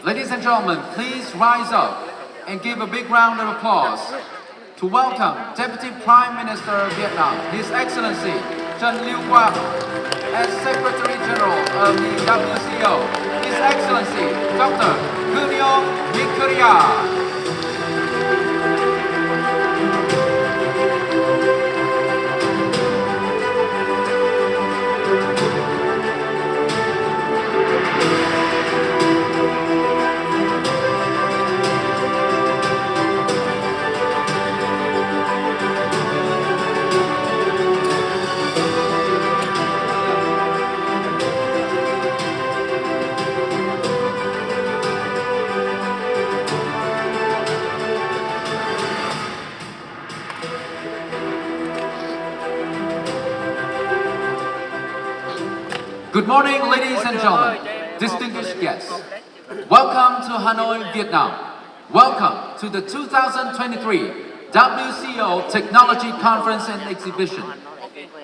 Ladies and gentlemen, please rise up and give a big round of applause to welcome Deputy Prime Minister of Vietnam, His Excellency Trần Lưu Quang, as Secretary General of the WCO, His Excellency Dr. Kunio Mikoria. Good morning, ladies and gentlemen, distinguished guests. Welcome to Hanoi, Vietnam. Welcome to the 2023 WCO Technology Conference and Exhibition.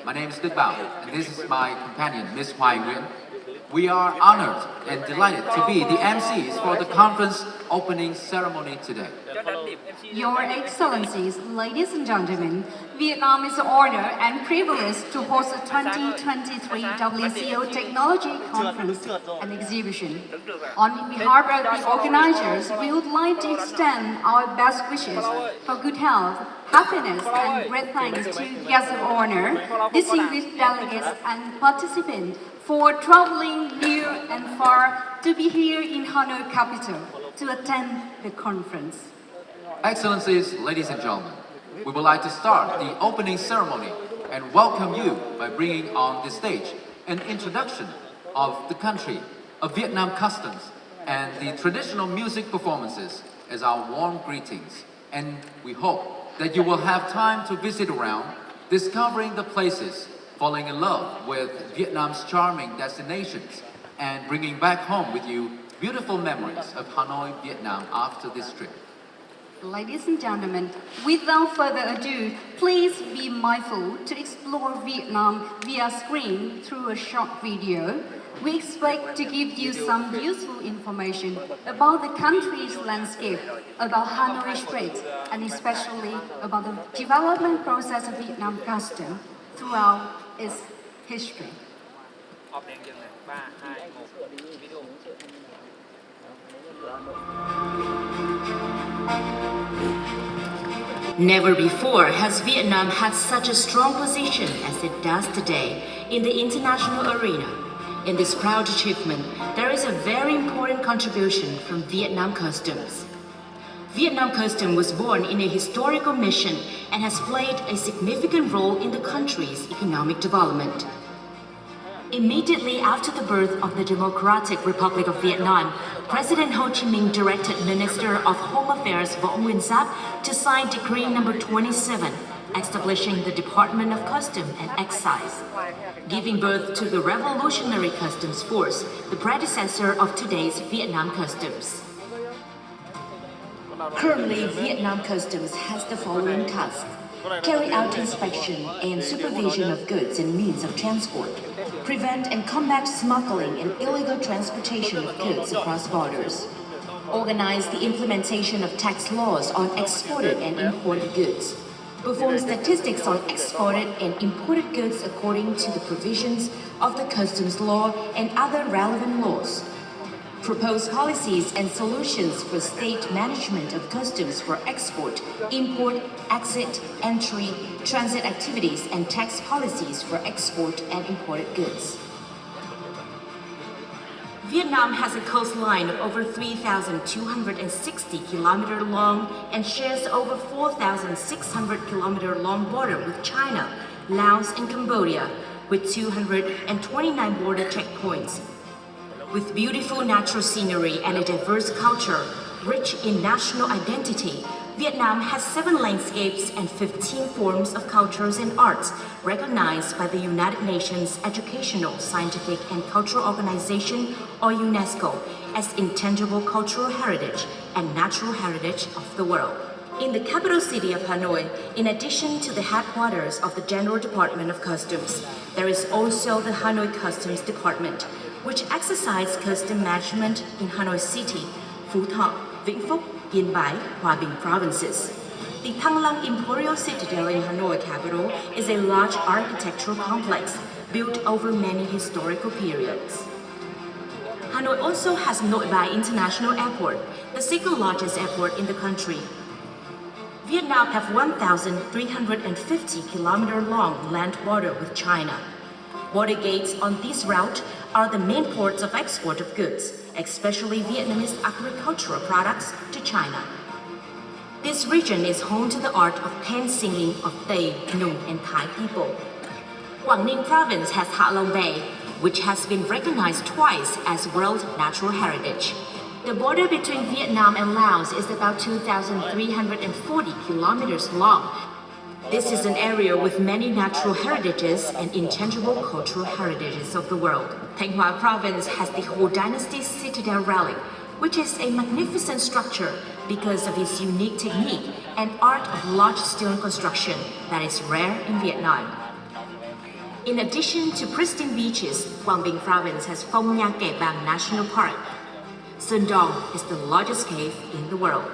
My name is Đức Bảo, and this is my companion, Ms. Hoài Nguyen. We are honored and delighted to be the MCs for the conference opening ceremony today. Your Excellencies, ladies and gentlemen, Vietnam is honored and privileged to host the 2023 WCO Technology Conference and Exhibition. On behalf of the organizers, we would like to extend our best wishes for good health, happiness, and great thanks to guests of honor, distinguished delegates, and participants for traveling near and far to be here in Hanoi capital to attend the conference. Excellencies, ladies and gentlemen, we would like to start the opening ceremony and welcome you by bringing on the stage an introduction of the country, of Vietnam customs, and the traditional music performances as our warm greetings. And we hope that you will have time to visit around, discovering the places, falling in love with Vietnam's charming destinations, and bringing back home with you beautiful memories of Hanoi, Vietnam after this trip. Ladies and gentlemen, without further ado, please be mindful to explore Vietnam via screen through a short video. We expect to give you some useful information about the country's landscape, about Hanoi streets, and especially about the development process of Vietnam custom throughout its history. Never before has Vietnam had such a strong position as it does today in the international arena. In this proud achievement, there is a very important contribution from Vietnam Customs. Vietnam Customs was born in a historical mission and has played a significant role in the country's economic development. Immediately after the birth of the Democratic Republic of Vietnam, President Ho Chi Minh directed Minister of Home Affairs Võ Nguyên Giáp to sign Decree number 27, establishing the Department of Customs and Excise, giving birth to the Revolutionary Customs Force, the predecessor of today's Vietnam Customs. Currently, Vietnam Customs has the following tasks: carry out inspection and supervision of goods and means of transport, prevent and combat smuggling and illegal transportation of goods across borders, organize the implementation of tax laws on exported and imported goods, perform statistics on exported and imported goods according to the provisions of the customs law and other relevant laws, propose policies and solutions for state management of customs for export, import, exit, entry, transit activities, and tax policies for export and imported goods. Vietnam has a coastline of over 3,260 kilometers long and shares over 4,600 kilometers long border with China, Laos, and Cambodia, with 229 border checkpoints. With beautiful natural scenery and a diverse culture, rich in national identity, Vietnam has 7 landscapes and 15 forms of cultures and arts recognized by the United Nations Educational, Scientific and Cultural Organization, or UNESCO, as intangible cultural heritage and natural heritage of the world. In the capital city of Hanoi, in addition to the headquarters of the General Department of Customs, there is also the Hanoi Customs Department, which exercise custom management in Hanoi City, Phú Thọ, Vĩnh Phúc, Yên Bái, Hòa Bình provinces. The Thăng Long Imperial Citadel in Hanoi capital is a large architectural complex built over many historical periods. Hanoi also has Nội Bài International Airport, the second largest airport in the country. Vietnam have 1,350 kilometer long land border with China. Border gates on this route are the main ports of export of goods, especially Vietnamese agricultural products, to China. This region is home to the art of pen singing of Tây, Nung, and Thai people. Quảng Ninh province has Hạ Long Bay, which has been recognized twice as World Natural Heritage. The border between Vietnam and Laos is about 2,340 kilometers long. This is an area with many natural heritages and intangible cultural heritages of the world. Thanh Hóa province has the Hồ Dynasty Citadel Relic, which is a magnificent structure because of its unique technique and art of large stone construction that is rare in Vietnam. In addition to pristine beaches, Quang Binh province has Phong Nha Kẻ Bàng National Park. Sơn Dong is the largest cave in the world.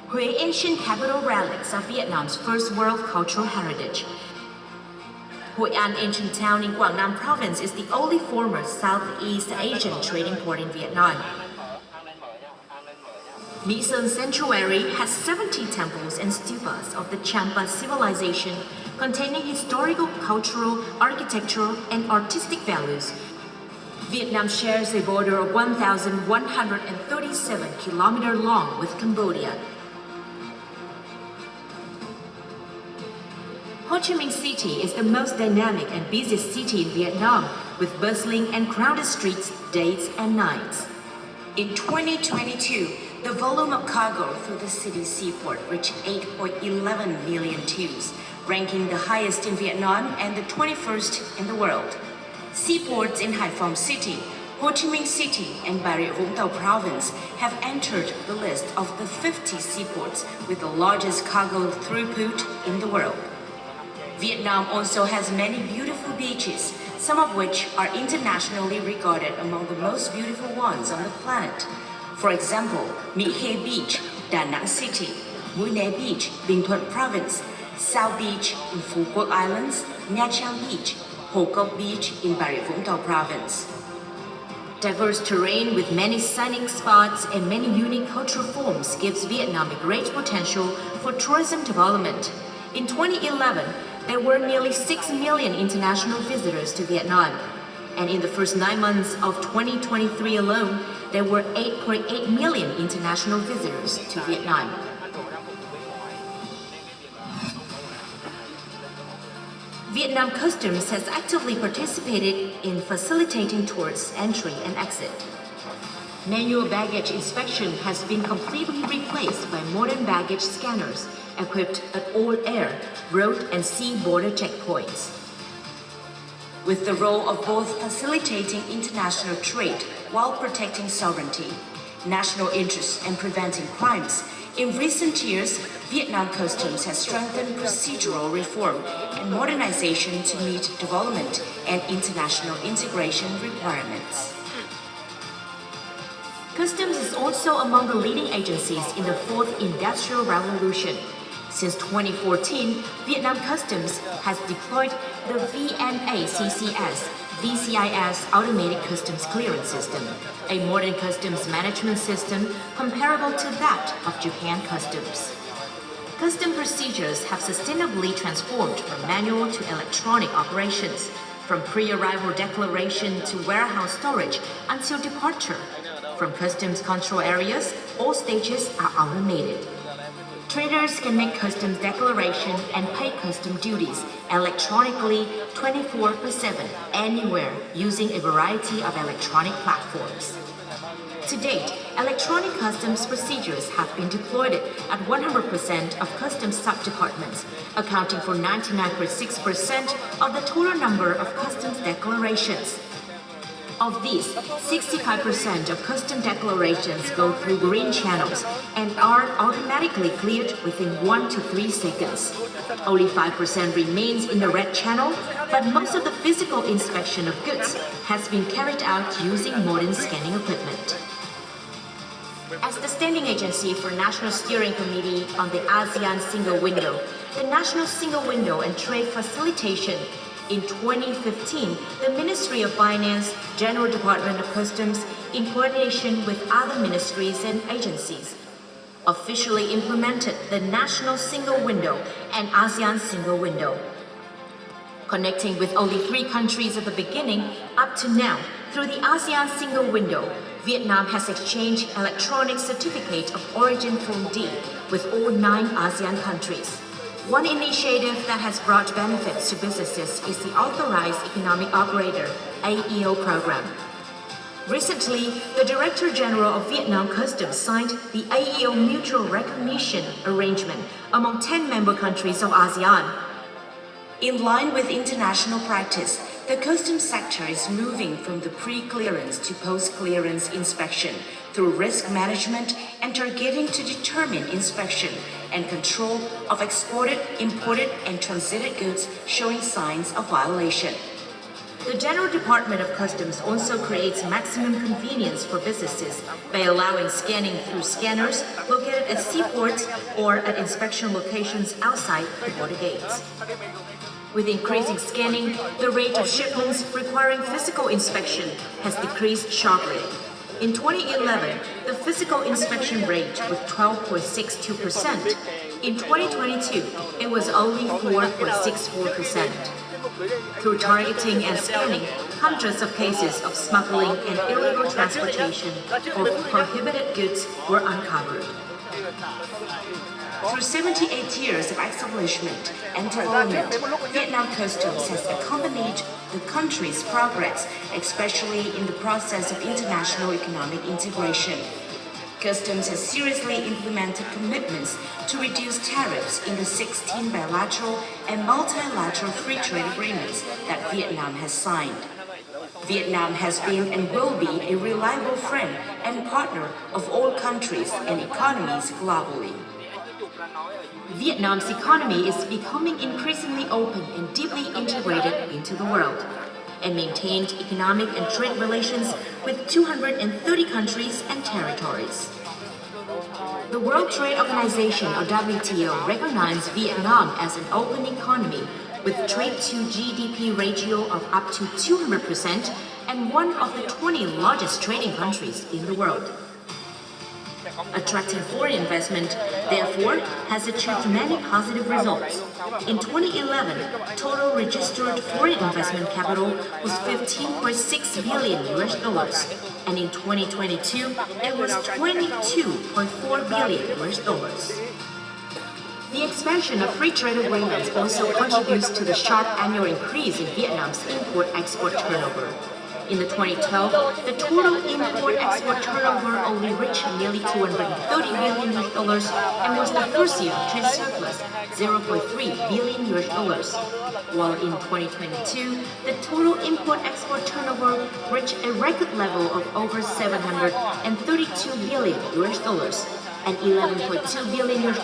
Huế ancient capital relics are Vietnam's first world cultural heritage. Hội An ancient town in Quảng Nam province is the only former Southeast Asian trading port in Vietnam. Mỹ Sơn Sanctuary has 70 temples and stupas of the Champa civilization containing historical, cultural, architectural, and artistic values. Vietnam shares a border of 1,137 kilometers long with Cambodia. Ho Chi Minh City is the most dynamic and busiest city in Vietnam, with bustling and crowded streets, days and nights. In 2022, the volume of cargo through the city's seaport reached 8.11 million TEUs, ranking the highest in Vietnam and the 21st in the world. Seaports in Hải Phòng City, Ho Chi Minh City, and Bà Rịa Vũng Tàu province have entered the list of the 50 seaports with the largest cargo throughput in the world. Vietnam also has many beautiful beaches, some of which are internationally regarded among the most beautiful ones on the planet. For example, Mỹ Khê Beach, Da Nang City, Mũi Né Beach, Bình Thuận Province, Sao Beach in Phu Quoc Islands, Nha Trang Beach, Hồ Cốc Beach in Bà Rịa Vũng Tàu Province. Diverse terrain with many scenic spots and many unique cultural forms gives Vietnam a great potential for tourism development. In 2011, there were nearly 6 million international visitors to Vietnam. And in the first 9 months of 2023 alone, there were 8.8 million international visitors to Vietnam. Vietnam Customs has actively participated in facilitating tourists' entry and exit. Manual baggage inspection has been completely replaced by modern baggage scanners equipped at all air, road, and sea border checkpoints. With the role of both facilitating international trade while protecting sovereignty, national interests, and preventing crimes, in recent years, Vietnam Customs has strengthened procedural reform and modernization to meet development and international integration requirements. Customs is also among the leading agencies in the fourth industrial revolution. Since 2014, Vietnam Customs has deployed the VCIS Automated Customs Clearance System, a modern customs management system comparable to that of Japan Customs. Custom procedures have sustainably transformed from manual to electronic operations, from pre-arrival declaration to warehouse storage until departure. From customs control areas, all stages are automated. Traders can make customs declaration and pay custom duties electronically 24/7 anywhere using a variety of electronic platforms. To date, electronic customs procedures have been deployed at 100% of customs sub-departments, accounting for 99.6% of the total number of customs declarations. Of these, 65% of custom declarations go through green channels and are automatically cleared within 1 to 3 seconds. Only 5% remains in the red channel, but most of the physical inspection of goods has been carried out using modern scanning equipment. As the standing agency for National Steering Committee on the ASEAN Single Window, the National Single Window and Trade Facilitation, in 2015, the Ministry of Finance, General Department of Customs, in coordination with other ministries and agencies, officially implemented the National Single Window and ASEAN Single Window. Connecting with only 3 countries at the beginning, up to now, through the ASEAN Single Window, Vietnam has exchanged electronic certificate of origin form D with all 9 ASEAN countries. One initiative that has brought benefits to businesses is the Authorized Economic Operator (AEO) program. Recently, the Director General of Vietnam Customs signed the AEO Mutual Recognition Arrangement among 10 member countries of ASEAN. In line with international practice, the customs sector is moving from the pre-clearance to post-clearance inspection through risk management and targeting to determine inspection and control of exported, imported, and transited goods showing signs of violation. The General Department of Customs also creates maximum convenience for businesses by allowing scanning through scanners located at seaports or at inspection locations outside the border gates. With increasing scanning, the rate of shipments requiring physical inspection has decreased sharply. In 2011, the physical inspection rate was 12.62%. In 2022, it was only 4.64%. Through targeting and scanning, hundreds of cases of smuggling and illegal transportation of prohibited goods were uncovered. Through 78 years of establishment and development, Vietnam Customs has accompanied the country's progress, especially in the process of international economic integration. Customs has seriously implemented commitments to reduce tariffs in the 16 bilateral and multilateral free trade agreements that Vietnam has signed. Vietnam has been and will be a reliable friend and partner of all countries and economies globally. Vietnam's economy is becoming increasingly open and deeply integrated into the world, and maintained economic and trade relations with 230 countries and territories. The World Trade Organization, or WTO, recognized Vietnam as an open economy with trade-to-GDP ratio of up to 200% and one of the 20 largest trading countries in the world. Attracting foreign investment, therefore, has achieved many positive results. In 2011, total registered foreign investment capital was $15.6 billion, and in 2022, it was $22.4 billion. The expansion of free trade agreements also contributes to the sharp annual increase in Vietnam's import-export turnover. In the 2012, the total import-export turnover only reached nearly $230 billion and was the first year of trade surplus, $0.3 billion. While in 2022, the total import-export turnover reached a record level of over $732 billion and $11.2 billion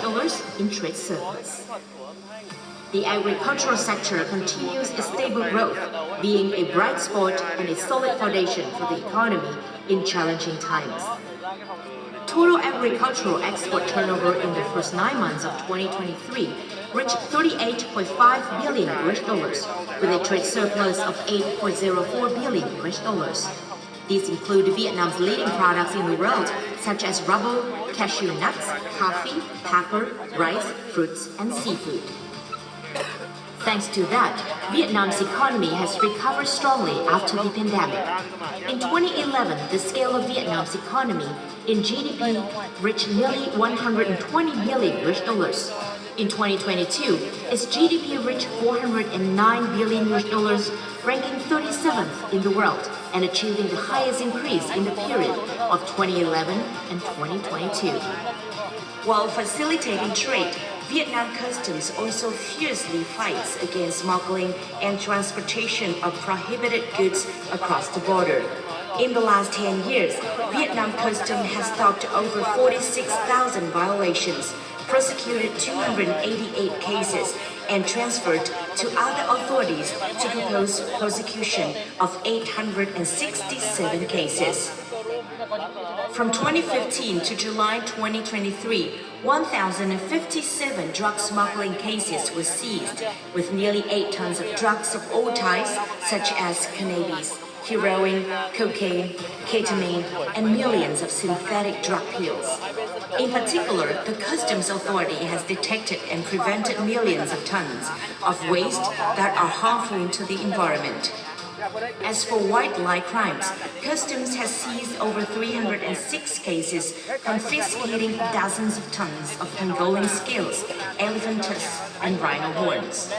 in trade surplus. The agricultural sector continues its stable growth, being a bright spot and a solid foundation for the economy in challenging times. Total agricultural export turnover in the first 9 months of 2023 reached $38.5 billion, with a trade surplus of $8.04 billion. These include Vietnam's leading products in the world, such as rubber, cashew nuts, coffee, pepper, rice, fruits, and seafood. Thanks to that, Vietnam's economy has recovered strongly after the pandemic. In 2011, the scale of Vietnam's economy in GDP reached nearly $120 billion. In 2022, its GDP reached $409 billion, ranking 37th in the world and achieving the highest increase in the period of 2011 and 2022. While facilitating trade, Vietnam Customs also fiercely fights against smuggling and transportation of prohibited goods across the border. In the last 10 years, Vietnam Customs has stopped over 46,000 violations, prosecuted 288 cases, and transferred to other authorities to propose prosecution of 867 cases. From 2015 to July 2023, 1,057 drug smuggling cases were seized, with nearly 8 tons of drugs of all types, such as cannabis, heroin, cocaine, ketamine, and millions of synthetic drug pills. In particular, the Customs Authority has detected and prevented millions of tons of waste that are harmful to the environment. As for white-lie crimes, Customs has seized over 306 cases, confiscating dozens of tons of pangolin scales, elephant tusks, and rhino horns.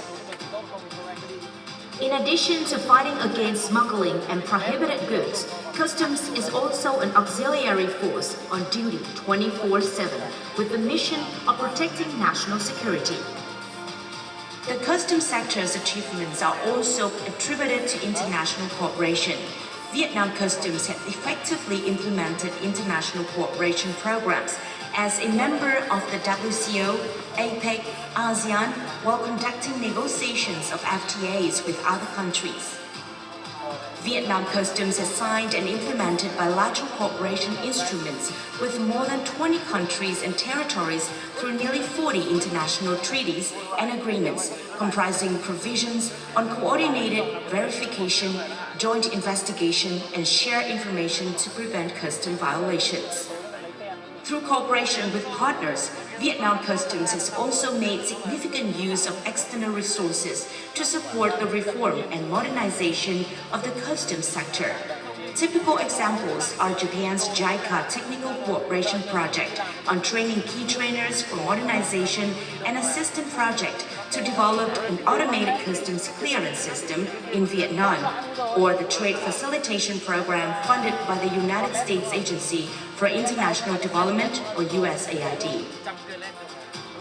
In addition to fighting against smuggling and prohibited goods, Customs is also an auxiliary force on duty 24/7 with the mission of protecting national security. The customs sector's achievements are also attributed to international cooperation. Vietnam Customs has effectively implemented international cooperation programs as a member of the WCO, APEC, ASEAN, while conducting negotiations of FTAs with other countries. Vietnam Customs has signed and implemented bilateral cooperation instruments with more than 20 countries and territories through nearly 40 international treaties and agreements, comprising provisions on coordinated verification, joint investigation, and shared information to prevent custom violations. Through cooperation with partners, Vietnam Customs has also made significant use of external resources to support the reform and modernization of the customs sector. Typical examples are Japan's JICA Technical Cooperation Project on training key trainers for modernization and assistance project to develop an automated customs clearance system in Vietnam, or the Trade Facilitation Program funded by the United States Agency for International Development, or USAID.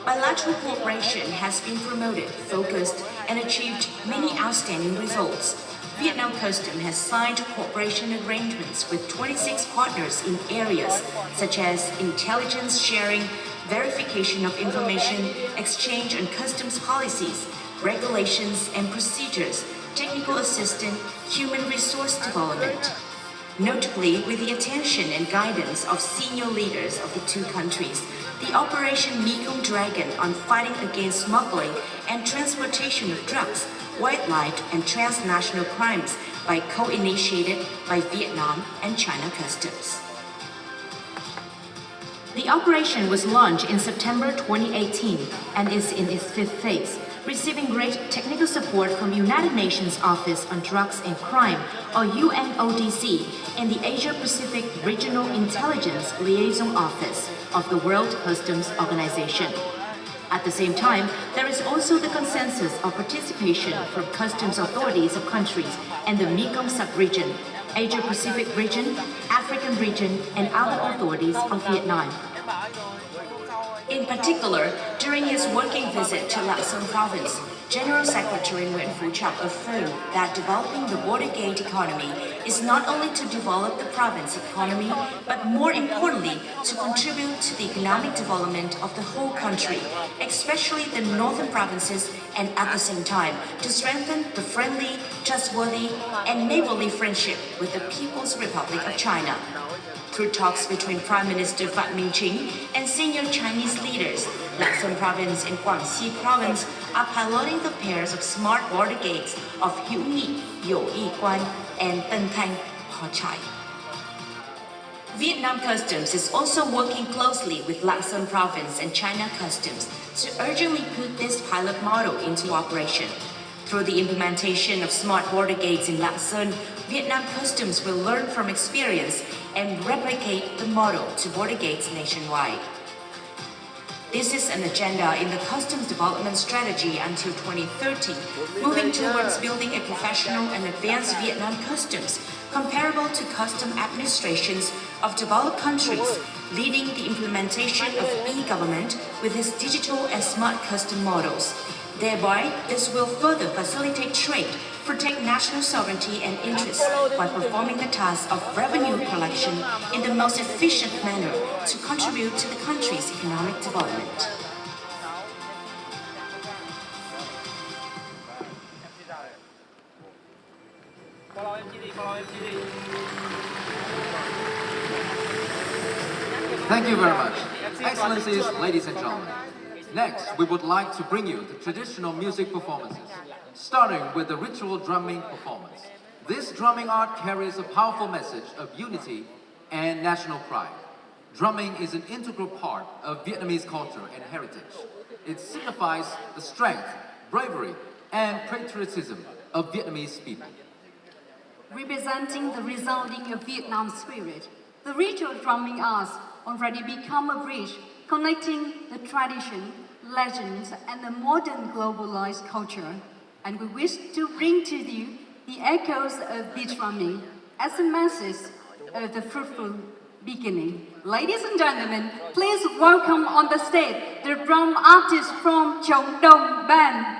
Bilateral cooperation has been promoted, focused, and achieved many outstanding results. Vietnam Customs has signed cooperation arrangements with 26 partners in areas such as intelligence sharing, verification of information, exchange on customs policies, regulations and procedures, technical assistance, human resource development. Notably, with the attention and guidance of senior leaders of the two countries, the Operation Mekong Dragon on fighting against smuggling and transportation of drugs, wildlife, and transnational crimes by co-initiated by Vietnam and China Customs. The operation was launched in September 2018 and is in its 5th phase, receiving great technical support from United Nations Office on Drugs and Crime, or UNODC, and the Asia-Pacific Regional Intelligence Liaison Office of the World Customs Organization. At the same time, there is also the consensus of participation from customs authorities of countries and the Mekong sub-region, Asia-Pacific region, African region, and other authorities of Vietnam. In particular, during his working visit to Lạng Sơn province, General Secretary Nguyễn Phú Trọng affirmed that developing the border gate economy is not only to develop the province economy, but more importantly, to contribute to the economic development of the whole country, especially the northern provinces, and at the same time, to strengthen the friendly, trustworthy, and neighborly friendship with the People's Republic of China. Through talks between Prime Minister Phạm Minh Chính and senior Chinese leaders, Lạng Sơn Province and Quảng Trị Province are piloting the pairs of smart border gates of Hữu Nghị, QUAN, and Tân Thanh, Ho Chai. Vietnam Customs is also working closely with Lạng Sơn Province and China Customs to urgently put this pilot model into operation. Through the implementation of smart border gates in Lạng Sơn, Vietnam Customs will learn from experience and replicate the model to border gates nationwide. This is an agenda in the Customs Development Strategy until 2030, moving towards building a professional and advanced Vietnam Customs comparable to custom administrations of developed countries, leading the implementation of e-government with its digital and smart custom models. Thereby, this will further facilitate trade, protect national sovereignty and interests while performing the task of revenue collection in the most efficient manner to contribute to the country's economic development. Thank you very much. Excellencies, ladies and gentlemen. Next, we would like to bring you the traditional music performances, starting with the ritual drumming performance. This drumming art carries a powerful message of unity and national pride. Drumming is an integral part of Vietnamese culture and heritage. It signifies the strength, bravery, and patriotism of Vietnamese people. Representing the resounding of Vietnam spirit, the ritual drumming arts already become a bridge connecting the tradition, legends, and the modern globalized culture. And we wish to bring to you the echoes of the drumming as a message of the fruitful beginning. Ladies and gentlemen, please welcome on the stage the drum artist from Chồng Đồng Band.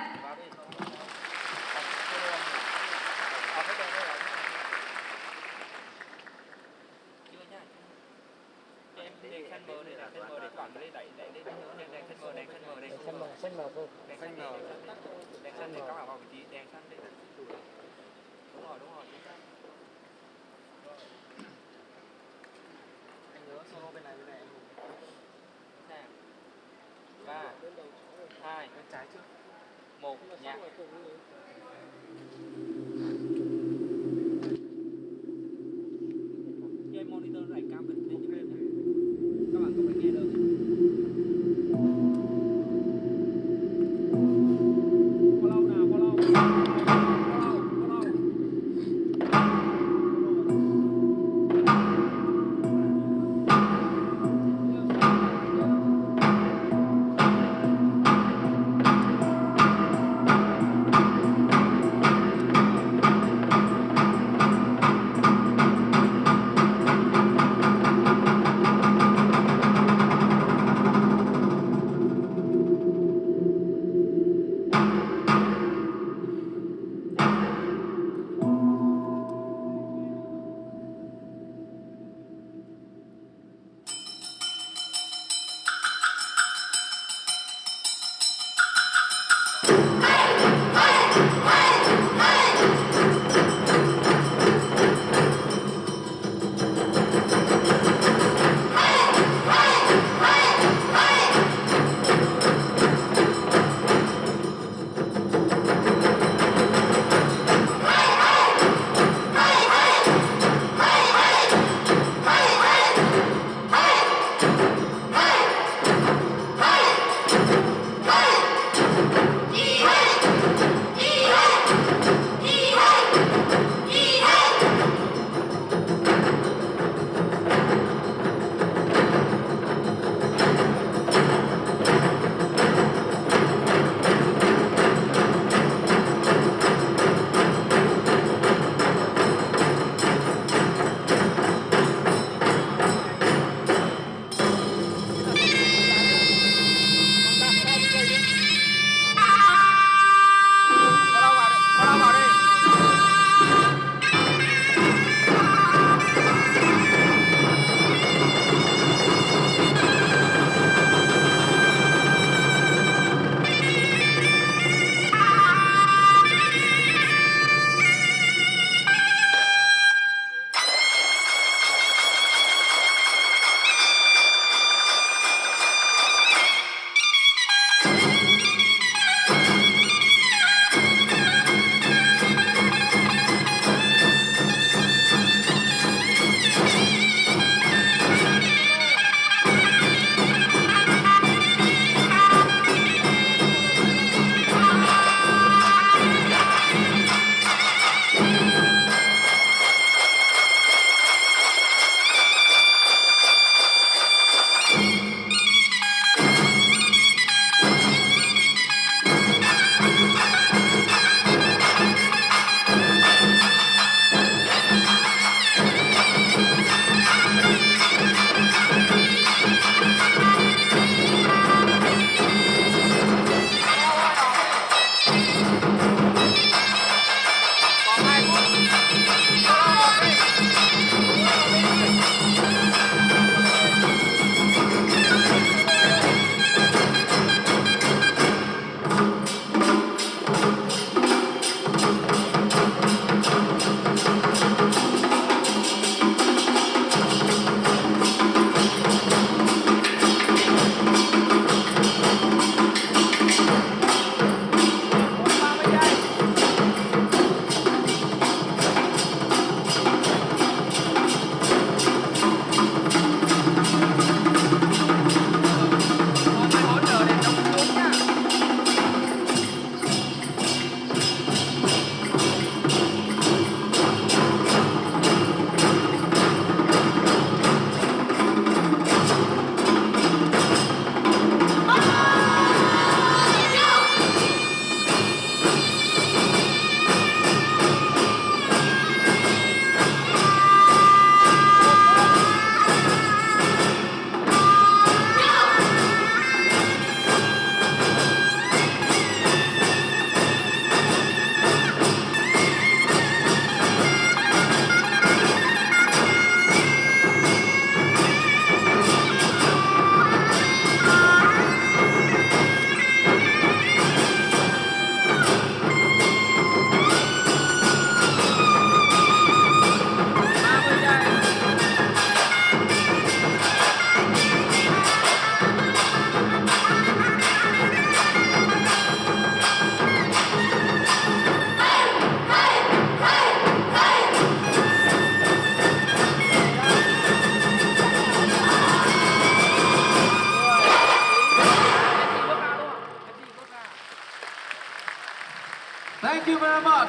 very much,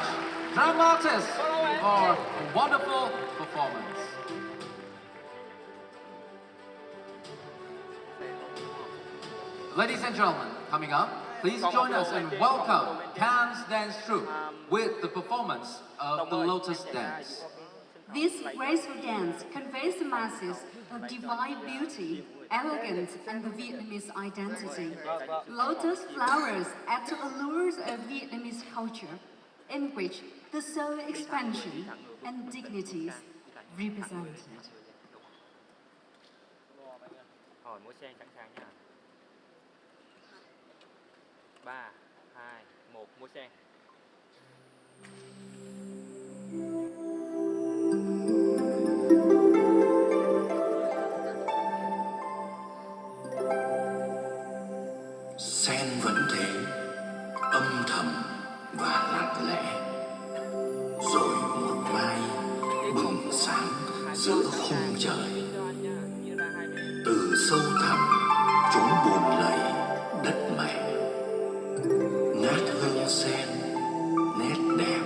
dramatists, for a wonderful performance. Ladies and gentlemen, coming up, please join us and welcome Can's dance troupe with the performance of the Lotus Dance. This graceful dance conveys the masses of divine beauty, elegance, and the Vietnamese identity. Lotus flowers add to allures of Vietnamese culture, in which the soul expansion and dignities represented. Hồi múa sen sẵn sàng nha. 3, 2, 1, múa sen. Sen vẫn thế, âm thầm và lặng lẽ, rồi một mai bừng sáng giữa khung trời. Từ sâu thẳm chúng buồn lầy đất mẹ, ngát hương sen nét đẹp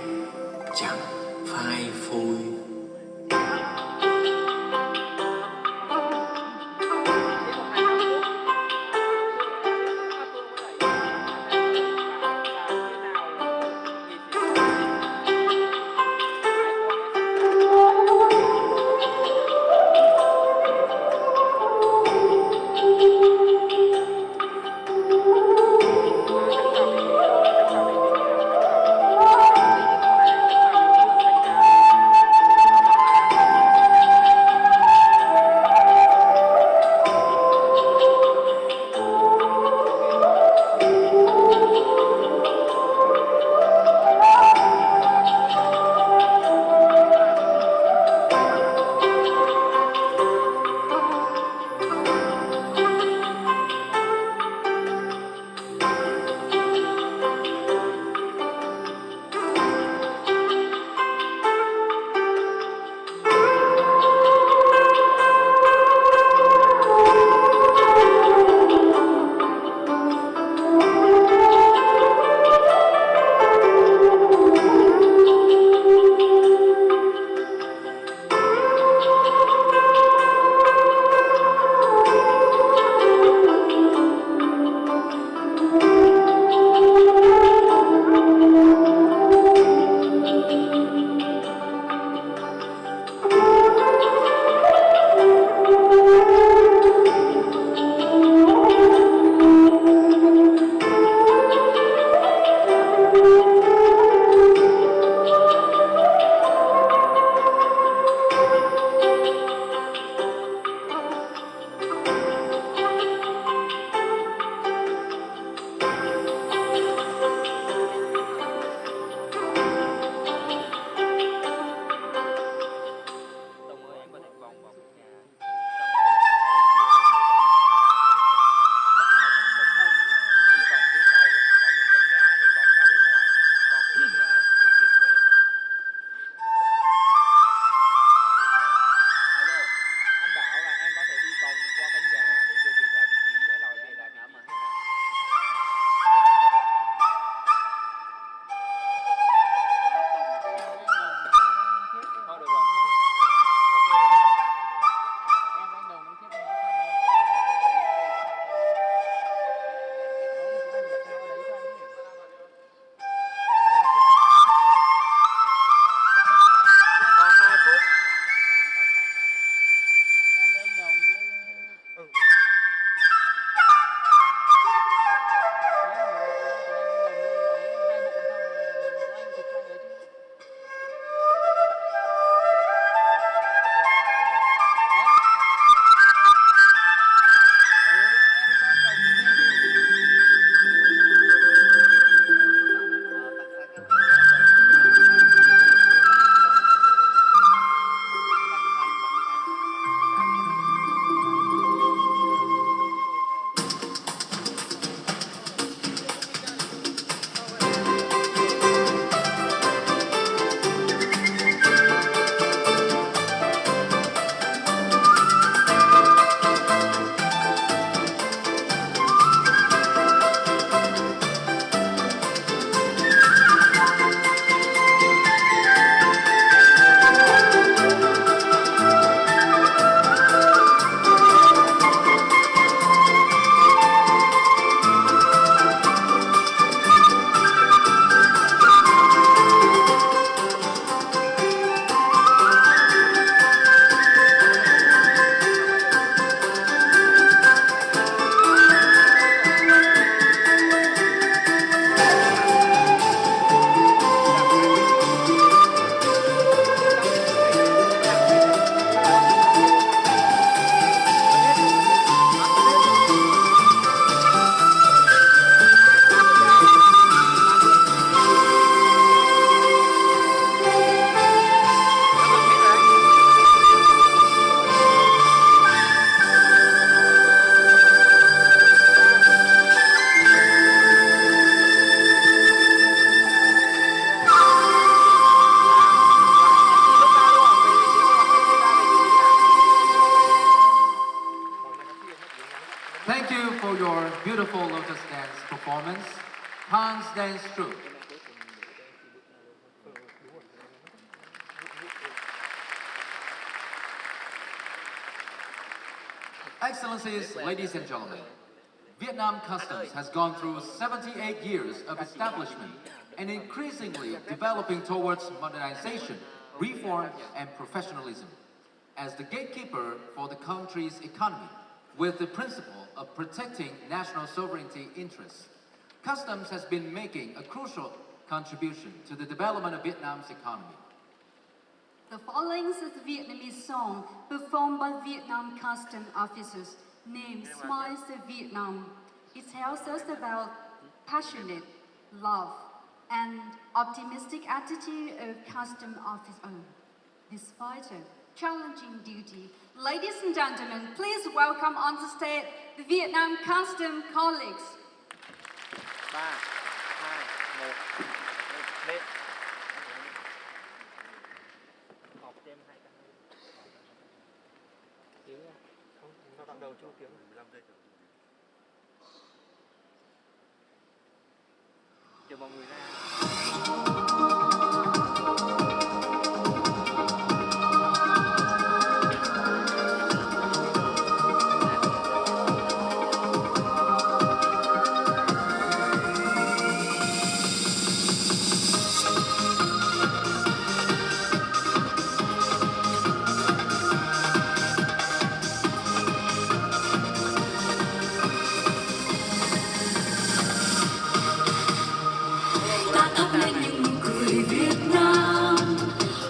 chẳng phai phôi. Thank you for your beautiful lotus dance performance. Hans dance troupe. Excellencies, ladies and gentlemen, Vietnam Customs has gone through 78 years of establishment and increasingly developing towards modernization, reform, and professionalism. As the gatekeeper for the country's economy, with the principle of protecting national sovereignty interests, Customs has been making a crucial contribution to the development of Vietnam's economy. The following is the Vietnamese song performed by Vietnam Customs officers named Smiles of Vietnam. It tells us about passionate love and optimistic attitude of customs officers. Despite a challenging duty, ladies and gentlemen, please welcome on the stage the Vietnam Customs colleagues. 3, 2, 1, lên. Học thêm 2 cái. Tiếng nha. Không, nó đoạn đầu chu tiếng 15 giây. Chờ mọi người ra. Ta thắp lên những nụ cười Việt Nam,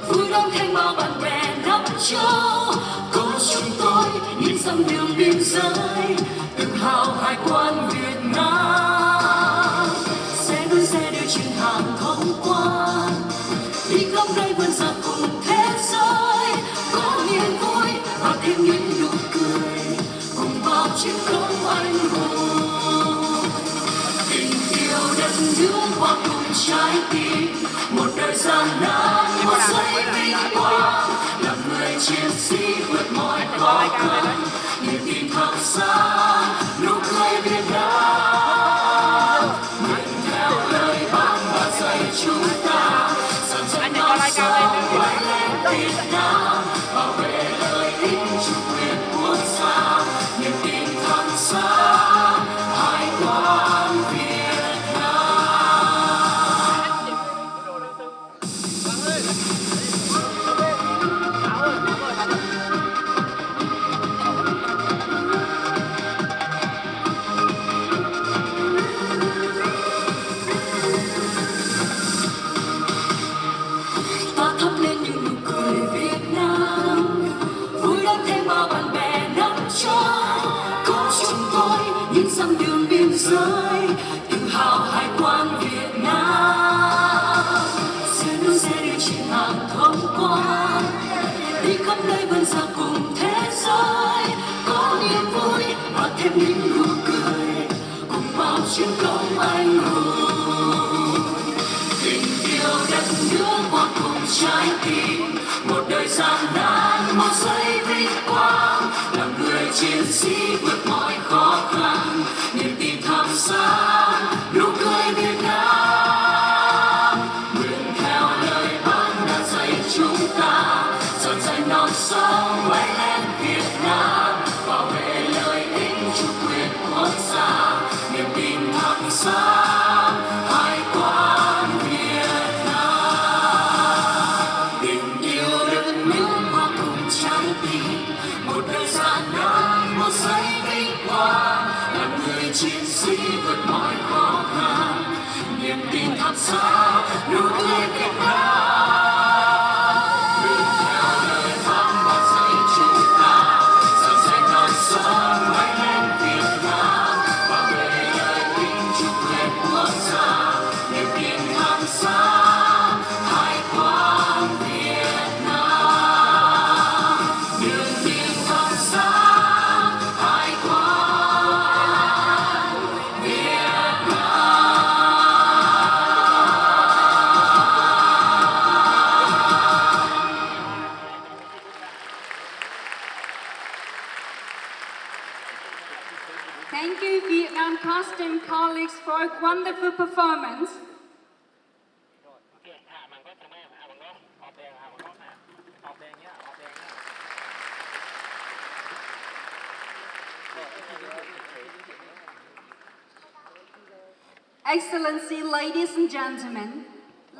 vui đón thanh bao bạn bè năm châu. Có chúng tôi nhìn dặm đường biên giới, tự hào hải quan Việt Nam. Xe đôi xe đưa chuyến hàng thông quan, đi khắp nơi vươn ra cùng thế giới. Có niềm vui và thêm những nụ cười, cùng vào chiến công anh hùng. Tình yêu đất nước qua cùng trái tim, một đời gian nan, một giây vinh quang. Làm người chiến sĩ vượt mọi khó khăn, niềm tin thắp sáng nụ cười Việt Nam. Nguyện theo lời bác và dạy chúng ta, dần dần non sông quay lên Việt Nam, bảo vệ lợi ích chủ quyền quốc gia. Niềm tin thắp sáng hải quan Việt Nam. Ta thắp lên những nụ cười Việt Nam, vui đón thêm bao bạn bè năm châu. Có chúng tôi những dặm đường biên giới, tự hào hải quan Việt Nam. Xe đôi xe đưa chuyến hàng thông quan, đi khắp nơi vươn ra cùng thế giới. Có niềm vui và thêm những nụ cười, cùng vào chiến công anh hùng. Tình yêu đất nước qua cùng trái tim, một đời gian nan, một giây vinh quang. Làm người chiến sĩ vượt mọi khó khăn, niềm tin thắp sáng nụ cười Việt Nam. Nguyện theo lời bác đã dạy chúng ta, dần dần non sông bay lên Việt Nam, bảo vệ lợi ích chủ quyền quốc gia. Niềm tin thắp sáng hải quan Việt Nam. Tình yêu đất nước qua cùng trái tim, một đời gian nan, một giây vinh quang. Làm người chiến sĩ vượt mọi khó khăn, niềm tin thắp sáng nụ cười Việt Nam. Nguyện theo lời bác và dạy chúng ta, dần dần non sông bay lên Việt Nam, bảo vệ lợi ích chủ quyền quốc gia. Niềm tin thắp sáng hải quan Việt Nam. Niềm tin thắp sáng hải quan Việt Nam. Thank you, Vietnam costume colleagues, for a wonderful performance. Excellency, ladies and gentlemen,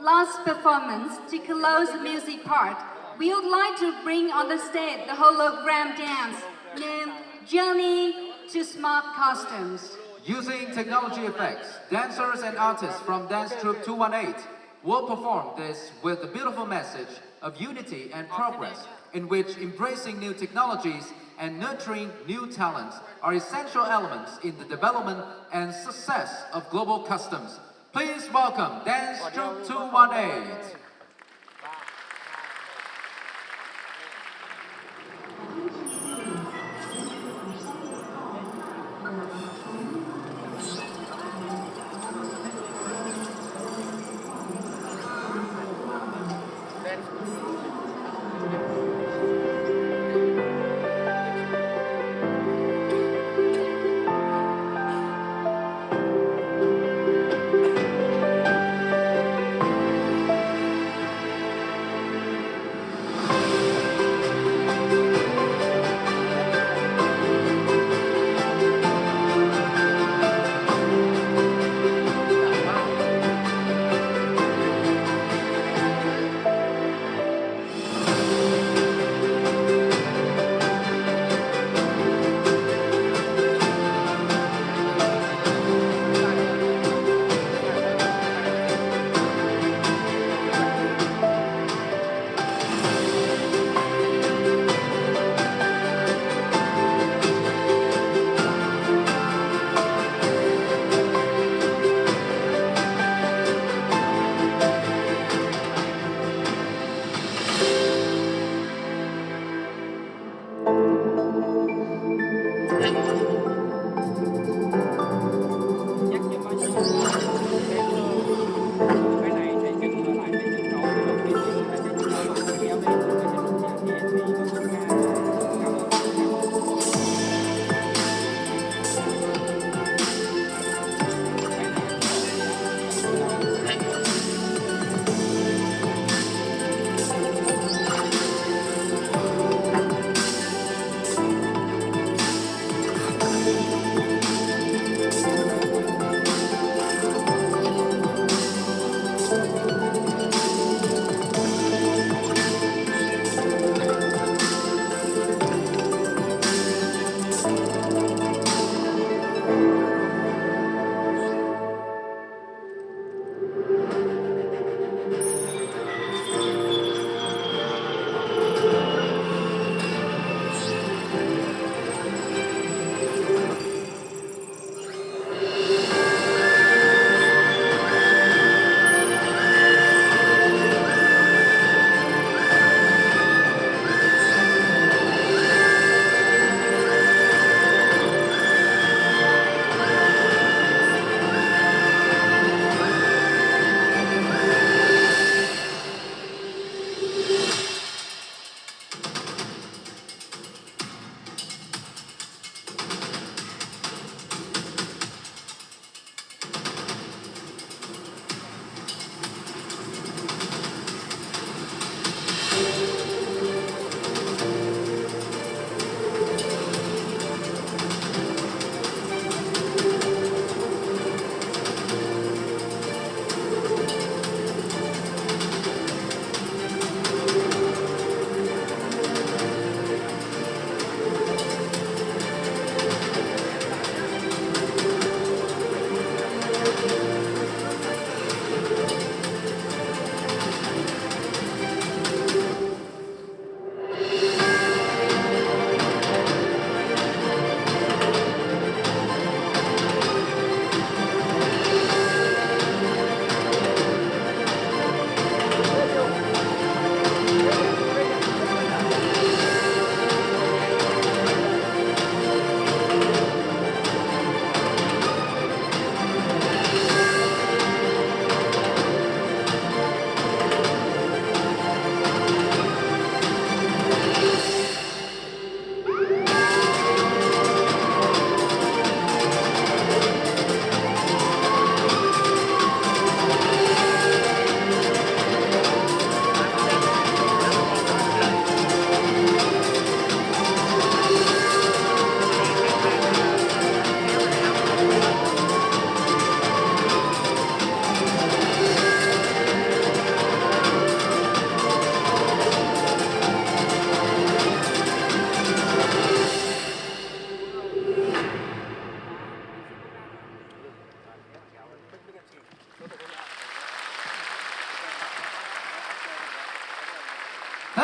last performance to close the music part, we would like to bring on the stage the hologram dance named Journey to Smart Costumes. Using technology effects, dancers and artists from Dance Troupe 218 will perform this with the beautiful message of unity and progress, in which embracing new technologies and nurturing new talents are essential elements in the development and success of global customs. Please welcome Dance Troupe 218.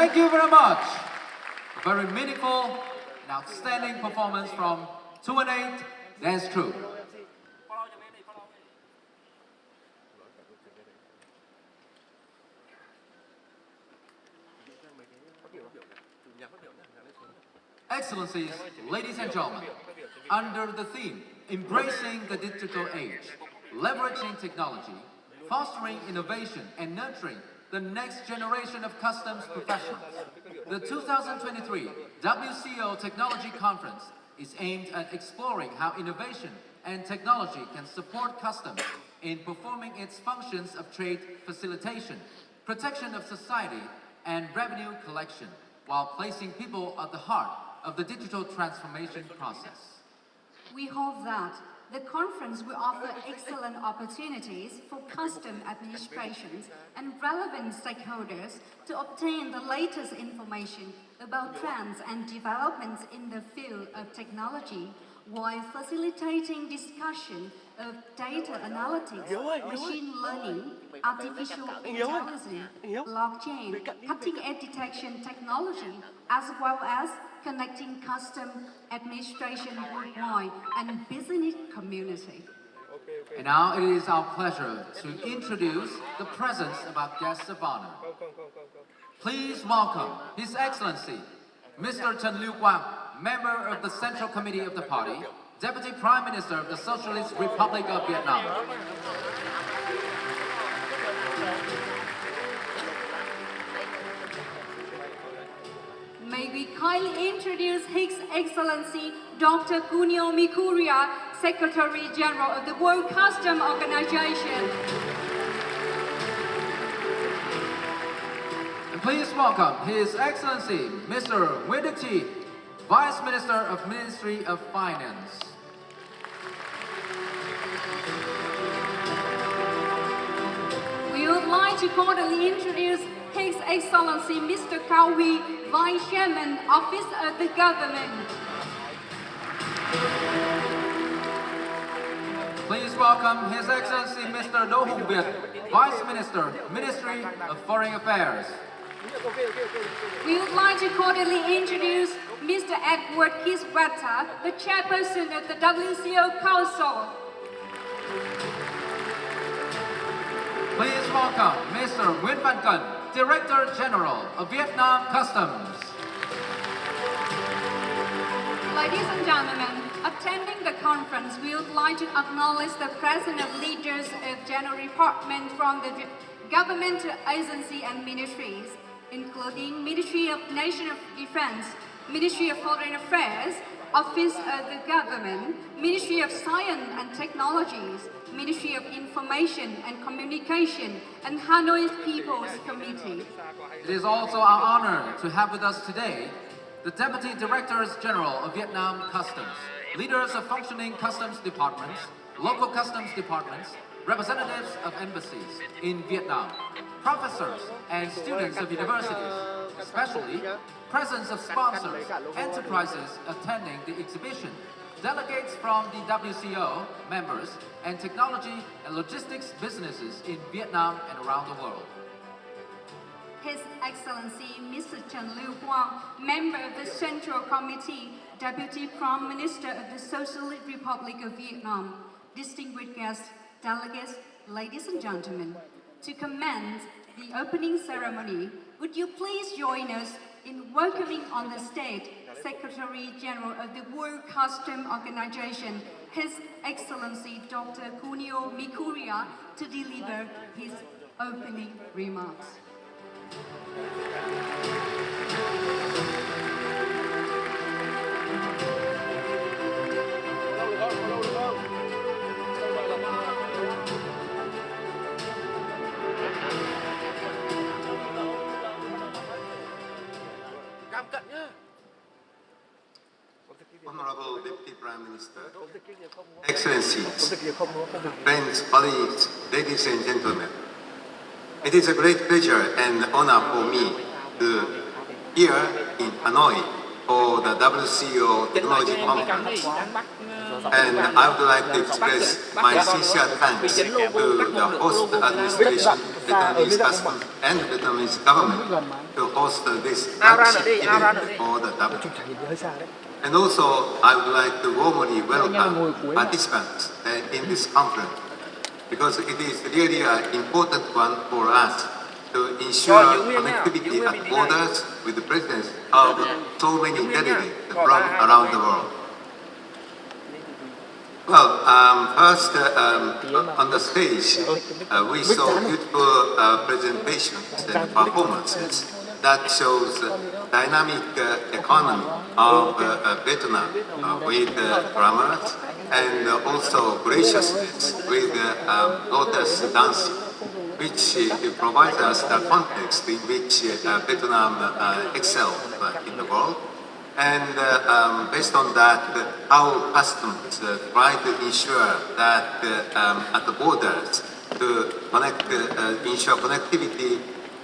Thank you very much. A very meaningful and outstanding performance from 218 Dance Troupe. Excellencies, ladies and gentlemen, under the theme, Embracing the Digital Age, Leveraging Technology, Fostering Innovation and Nurturing the Next Generation of Customs Professionals, the 2023 WCO Technology Conference is aimed at exploring how innovation and technology can support customs in performing its functions of trade facilitation, protection of society, and revenue collection, while placing people at the heart of the digital transformation process. We hope that the conference will offer excellent opportunities for custom administrations and relevant stakeholders to obtain the latest information about trends and developments in the field of technology, while facilitating discussion of data analytics, machine learning, artificial intelligence, blockchain, cutting-edge detection technology, as well as connecting custom administration worldwide and business community. And now it is our pleasure to introduce the presence of our guests of honor. Please welcome His Excellency, Mr. Trần Lưu Quang, member of the Central Committee of the Party, Deputy Prime Minister of the Socialist Republic of Vietnam. May we kindly introduce His Excellency Dr. Cunio Mikuria, Secretary General of the World Customs Organization. And please welcome His Excellency Mr. Nguyen Đức Chi, Vice Minister of Ministry of Finance. We would like to cordially introduce His Excellency Mr. Cao Huy, Vice Chairman, Office of the Government. Please welcome His Excellency Mr. Đỗ Hùng Việt, Vice Minister, Ministry of Foreign Affairs. We would like to cordially introduce Mr. Edward Kiswata, the Chairperson of the WCO Council. Please welcome Mr. Nguyễn Văn Cẩn, Director General of Vietnam Customs. Ladies and gentlemen, attending the conference, we would like to acknowledge the presence of leaders of general department from the government agency and ministries, including Ministry of National Defense, Ministry of Foreign Affairs, Office of the Government, Ministry of Science and Technologies, Ministry of Information and Communication, and Hanoi People's Committee. It is also our honor to have with us today the Deputy Directors General of Vietnam Customs, leaders of functioning customs departments, local customs departments, representatives of embassies in Vietnam, professors and students of universities, especially presence of sponsors, enterprises attending the exhibition, delegates from the WCO members, and technology and logistics businesses in Vietnam and around the world. His Excellency Mr. Trần Lưu Quang, member of the Central Committee, Deputy Prime Minister of the Socialist Republic of Vietnam, distinguished guests, delegates, ladies and gentlemen, to commence the opening ceremony, would you please join us in welcoming on the stage Secretary General of the World Customs Organization, His Excellency Dr. Cunio Mikuria, to deliver his opening remarks. Honorable Deputy Prime Minister, Excellencies, friends, colleagues, ladies and gentlemen, it is a great pleasure and honor for me to here in Hanoi for the WCO Technology Conference. And I would like to express my sincere thanks to the host administration, Vietnamese customs, and Vietnamese government to host this flagship event for the WCO. And also, I would like to warmly welcome participants in this conference, because it is really an important one for us to ensure connectivity at borders with the presence of so many delegates from around the world. Well, first, on the stage, we saw beautiful presentations and performances that shows dynamic economy of Vietnam with grammars and also graciousness with lotus dancing, which provides us the context in which Vietnam excels in the world. And based on that, how customs try to ensure that at the borders to connect, ensure connectivity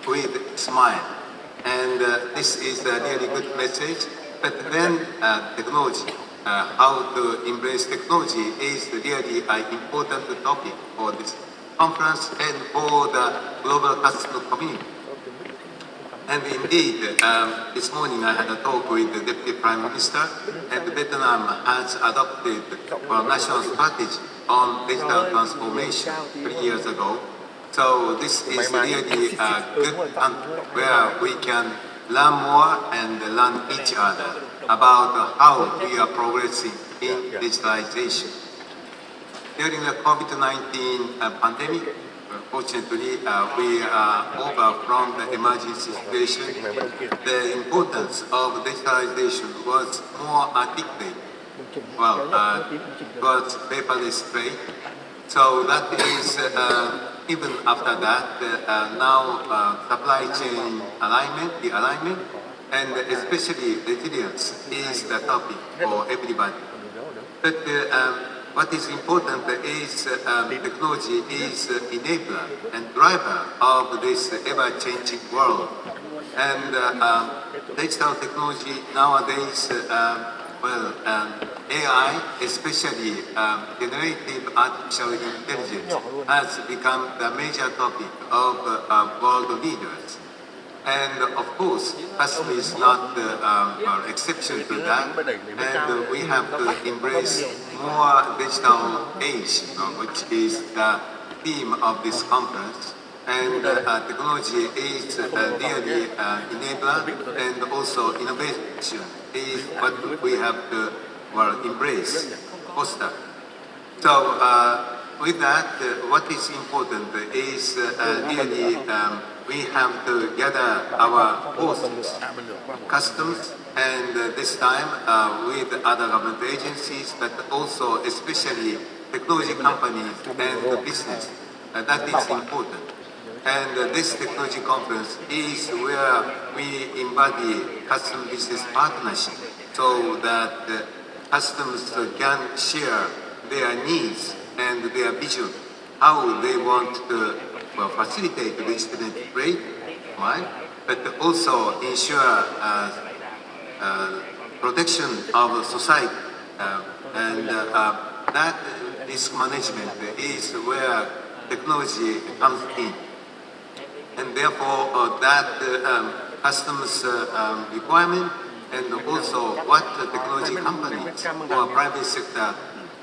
with smile. And this is a really good message. But then technology, how to embrace technology is really an important topic for this conference and for the global customs community. And indeed, this morning I had a talk with the Deputy Prime Minister, and Vietnam has adopted a national strategy on digital transformation 3 years ago. So this is really a good country where we can learn more and learn each other about how we are progressing in digitalization. During the COVID-19 pandemic, fortunately, we are over from the emergency situation. The importance of digitalization was more articulated. Well, was paperless trade. So that is, even after that, now supply chain alignment, the alignment, and especially resilience is the topic for everybody. But what is important is technology is enabler and driver of this ever-changing world. And digital technology nowadays, AI, especially generative artificial intelligence, has become the major topic of world leaders. And of course, customs is not an exception to that, and we have to embrace more digital age, which is the theme of this conference. And technology is really enabler, and also innovation is what we have to embrace, foster. So with that, what is important is really we have to gather our forces, customs, and this time with other government agencies, but also especially technology companies and business. That is important. And this technology conference is where we embody custom business partnership so that customs can share their needs and their vision, how they want to facilitate the internet trade, right? But also ensure protection of society. And that risk management is where technology comes in. And therefore, that customs requirement and also what the technology companies or private sector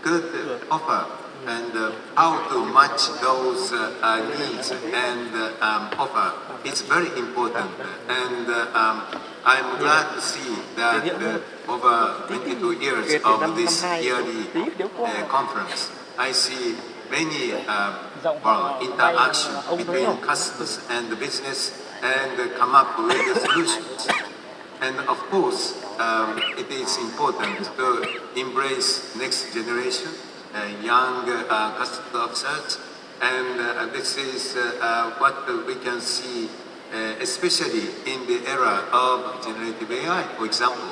could offer and how to match those needs and offer. It's very important. And I'm glad to see that over 22 years of this yearly conference, I see many interaction between customers and the business and come up with solutions. And of course, it is important to embrace next generation, young customs officers, and this is what we can see, especially in the era of generative AI. For example,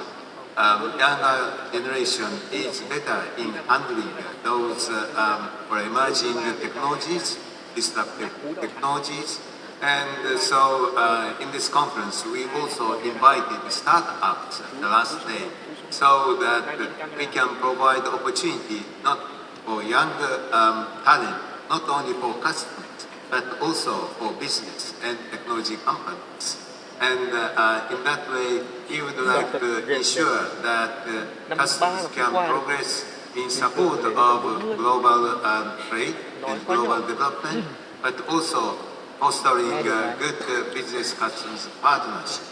younger generation is better in handling those emerging technologies, disruptive technologies, And in this conference, we also invited startups the last day, so that we can provide opportunity not for younger talent, not only for customers, but also for business and technology companies. And in that way, we would like to ensure that customers can progress in support of global trade and global development, but also fostering good business customers partnership.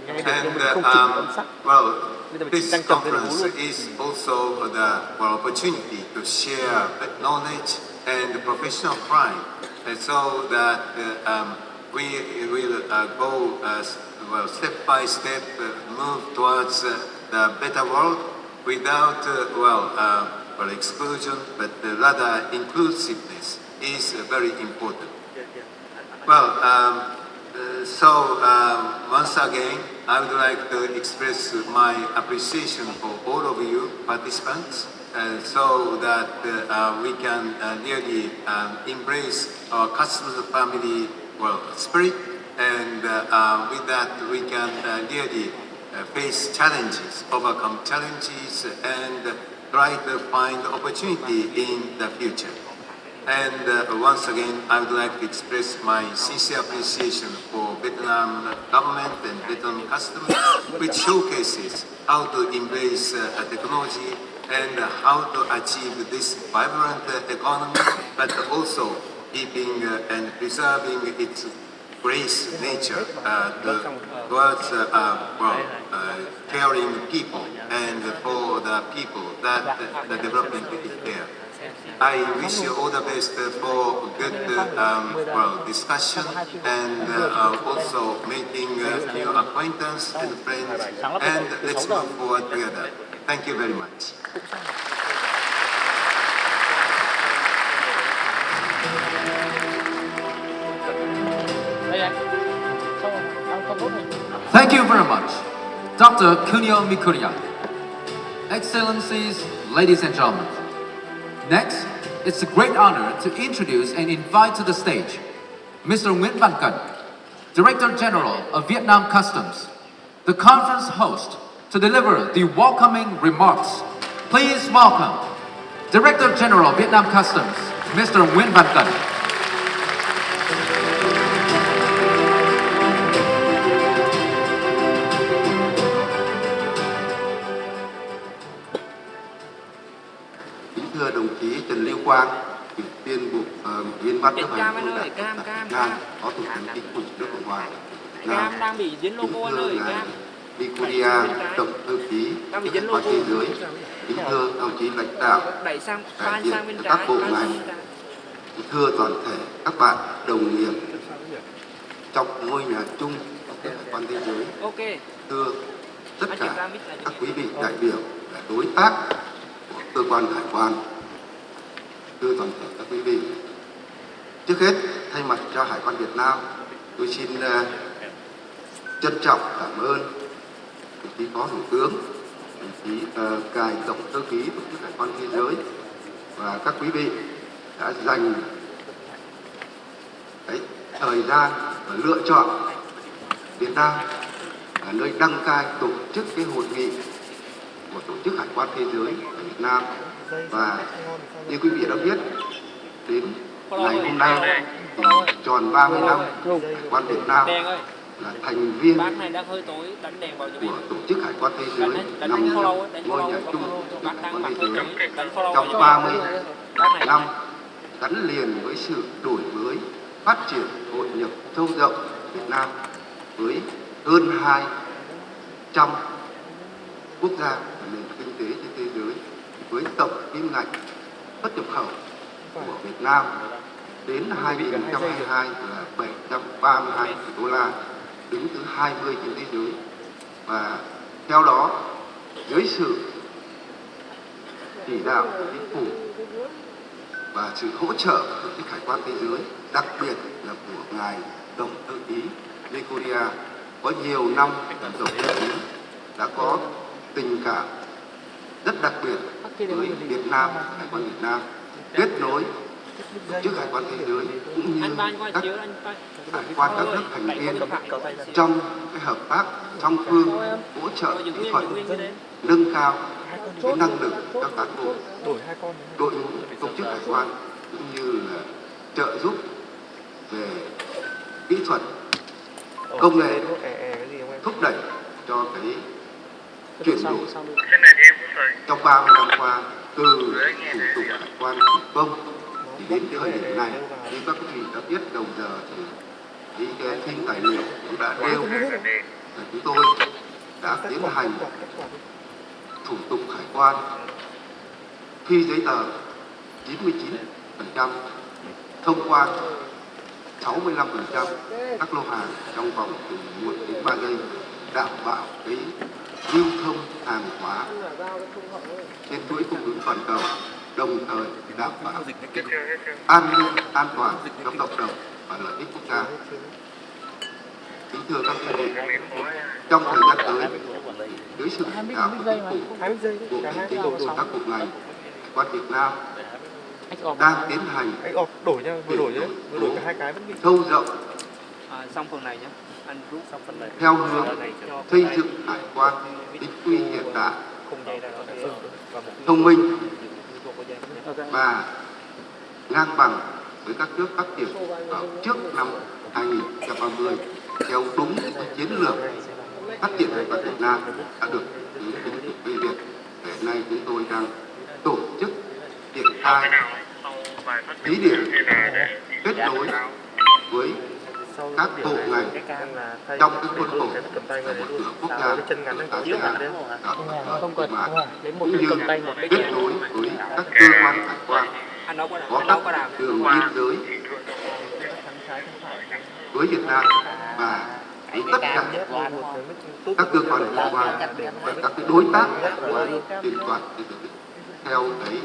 And this conference is also the opportunity to share knowledge and professional pride, so that we will go step by step move towards the better world without exclusion, but rather inclusiveness is very important. Once again, I would like to express my appreciation for all of you participants, so that we can really embrace our customers' family spirit, and with that we can really face challenges, overcome challenges, and try to find opportunity in the future. And once again, I would like to express my sincere appreciation for Vietnam government and Vietnam customers, which showcases how to embrace technology and how to achieve this vibrant economy, but also keeping and preserving its grace nature towards caring people and for the people that the development is there. I wish you all the best for good discussion, and also making new acquaintance and friends, and let's move forward together. Thank you very much. Thank you very much, Dr. Kunio Mikuria. Excellencies, ladies and gentlemen. Next, it's a great honor to introduce and invite to the stage Mr. Nguyễn Văn Cẩn, Director General of Vietnam Customs, the conference host, to deliver the welcoming remarks. Please welcome Director General Vietnam Customs, Mr. Nguyễn Văn Cẩn. Thưa đồng chí Trần Lưu Quang, Ủy viên Bộ Viên Văn chấp hành Đảng Cộng sản Việt Nam, Phó Thủ tướng Chính phủ nước Cộng hòa Việt Nam, đang bị dính logo anh ơi, cam. Nicolia, Tổng thư ký Hải quan thế giới, kính thưa đồng chí lãnh đạo, đại diện các bộ ngành, thưa toàn thể các bạn đồng nghiệp trong ngôi nhà chung của Hải quan thế giới, thưa tất cả các quý vị đại biểu là đối tác của cơ quan hải quan, thưa toàn thể các quý vị. Trước hết, thay mặt cho Hải quan Việt Nam, tôi xin trân trọng cảm ơn đồng chí Phó Thủ tướng, đồng chí Cài Tổng thư ký Tổ chức Hải quan Thế giới và các quý vị đã dành thời gian và lựa chọn Việt Nam là nơi đăng cai tổ chức cái hội nghị của Tổ chức Hải quan Thế giới ở Việt Nam. Và như quý vị đã biết, đến ngày hôm nay thì tròn 30 năm Hải quan Việt Nam là thành viên của Tổ chức Hải quan Thế giới, nằm trong ngôi nhà chung của Tổ chức Hải quan Thế giới. Trong 30 năm gắn liền với sự đổi mới, phát triển, hội nhập sâu rộng Việt Nam với hơn 200 quốc gia và nền kinh tế trên thế giới, với tổng kim ngạch xuất nhập khẩu của Việt Nam đến 2022 là 732 tỷ đô la, đứng thứ 20 trên thế giới. Và theo đó, dưới sự chỉ đạo của chính phủ và sự hỗ trợ của Tổ chức Hải quan Thế giới, đặc biệt là của ngài Tổng thư ký Nicolia, có nhiều năm Tổng thư ký đã có tình cảm rất đặc biệt với Việt Nam, Hải quan Việt Nam, kết nối tổ chức hải quan thế giới cũng như Anh ban qua các chiếu anh ban. hải quan các nước thành viên trong cái hợp tác song phương hỗ trợ kỹ thuật, nâng cao cái năng lực cho cán bộ đội ngũ công chức hải quan cũng như là trợ giúp về kỹ thuật, công nghệ, thúc đẩy cho cái chuyển đổi trong 30 năm qua từ thủ tục hải quan thủ công thì đến thời điểm này, như các quý vị đã biết đầu giờ thì cái phim tài liệu cũng đã nêu là chúng tôi đã tiến hành thủ tục hải quan phi giấy tờ 99%, thông quan 65% các lô hàng trong vòng từ 1 đến 3 giây, đảm bảo cái lưu thông hàng hóa trên chuỗi cung ứng toàn cầu, đồng thời đảm bảo an ninh an toàn cho cộng đồng và lợi ích quốc gia. Kính thưa các quý vị, trong thời gian tới, dưới sự chỉ đạo của Chính phủ, Bộ Tài chính và các bộ ngành, Hải quan Việt Nam đang tiến hành sâu rộng Xong phần này nhé. Anh rút xong phần này. theo hướng xây dựng hải quan chính quy hiện đại, thông minh và ngang bằng với các nước phát triển vào trước năm 2030 theo đúng với chiến lược phát triển hải quan Việt Nam đã được chính phủ phê duyệt. Hiện nay chúng tôi đang tổ chức triển khai thí điểm kết nối với các bộ ngành trong cái khuôn khổ là một cửa quốc gia ASEAN cũng như kết nối với các cơ quan hải quan có các đường biên giới với Việt Nam và với tất cả các cơ quan hải quan và các cái đối tác hải quan trên toàn thế giới theo cái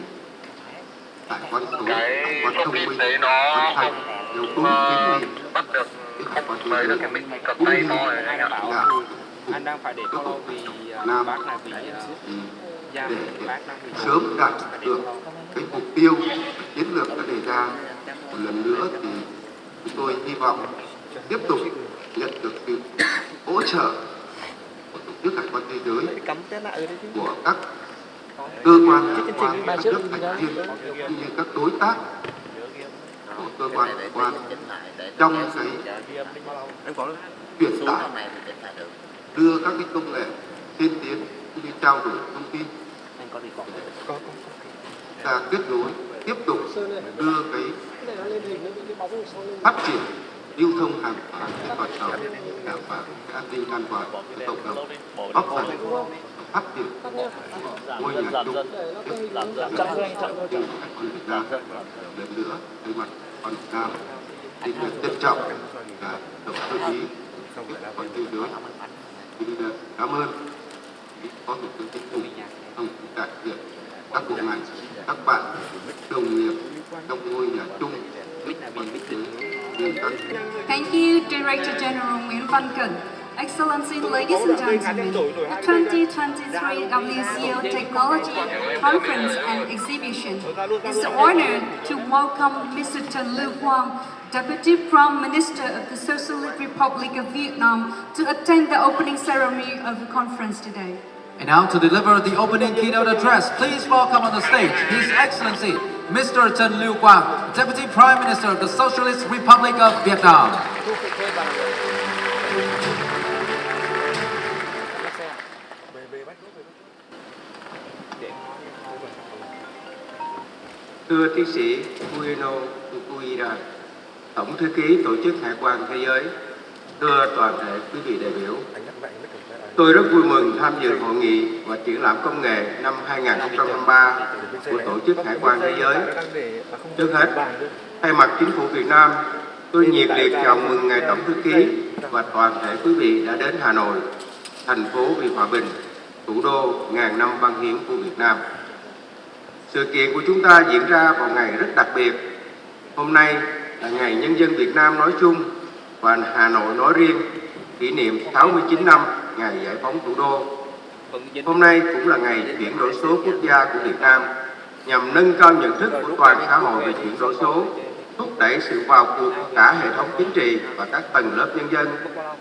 hải quan số, hải quan thông minh, hải quan thành theo đúng kiến nghị hải quan thế giới cũng như là Anh đang phải để các follow bộ vì Nam bác là vì để sớm đạt được cái mục tiêu chiến lược đã đề ra. Một lần nữa thì chúng tôi hy vọng tiếp tục nhận được sự hỗ trợ của tổ chức hải quan thế giới, của các cơ quan hải quan các nước thành viên cũng như các đối tác của cơ quan hải quan trong cái truyền tải, đưa các cái công nghệ tiên tiến cũng như trao đổi thông tin, ta kết nối tiếp tục đưa cái phát triển lưu thông hàng hóa trên toàn cầu, đảm bảo an ninh an toàn cho cộng đồng, góp phần phát triển ngôi nhà chung Việt Nam. Lần nữa thay mặt quan Việt Nam xin được trân trọng và tổng thư ký hải quan thế giới xin cảm ơn Phó Thủ tướng Chính phủ, ông đại diện các bộ ngành, các bạn đồng nghiệp trong ngôi nhà chung. Thank you, Director General Nguyễn Văn Cẩn. Excellency, ladies and gentlemen, the 2023 WCO Technology Conference and Exhibition is the honor to welcome Mr. Trần Lưu Quang, Deputy Prime Minister of the Socialist Republic of Vietnam, to attend the opening ceremony of the conference today. And now to deliver the opening keynote address, please welcome on the stage His Excellency Mr. Trần Lưu Quang, Deputy Prime Minister of the Socialist Republic of Vietnam. Thưa tiến sĩ Ueno Fukuhira, Tổng thư ký Tổ chức Hải quan Thế giới, thưa toàn thể quý vị đại biểu, tôi rất vui mừng tham dự hội nghị và triển lãm công nghệ năm 2023 của Tổ chức Hải quan Thế giới. Trước hết, thay mặt Chính phủ Việt Nam, tôi nhiệt liệt chào mừng Ngài Tổng thư ký và toàn thể quý vị đã đến Hà Nội, thành phố vì hòa bình, thủ đô ngàn năm văn hiến của Việt Nam. Sự kiện của chúng ta diễn ra vào ngày rất đặc biệt. Hôm nay là Ngày Nhân dân Việt Nam nói chung và Hà Nội nói riêng, kỷ niệm 69 năm Ngày giải phóng thủ đô. Hôm nay cũng là ngày chuyển đổi số quốc gia của Việt Nam. nhằm nâng cao nhận thức của toàn xã hội về chuyển đổi số, thúc đẩy sự vào cuộc của cả hệ thống chính trị và các tầng lớp nhân dân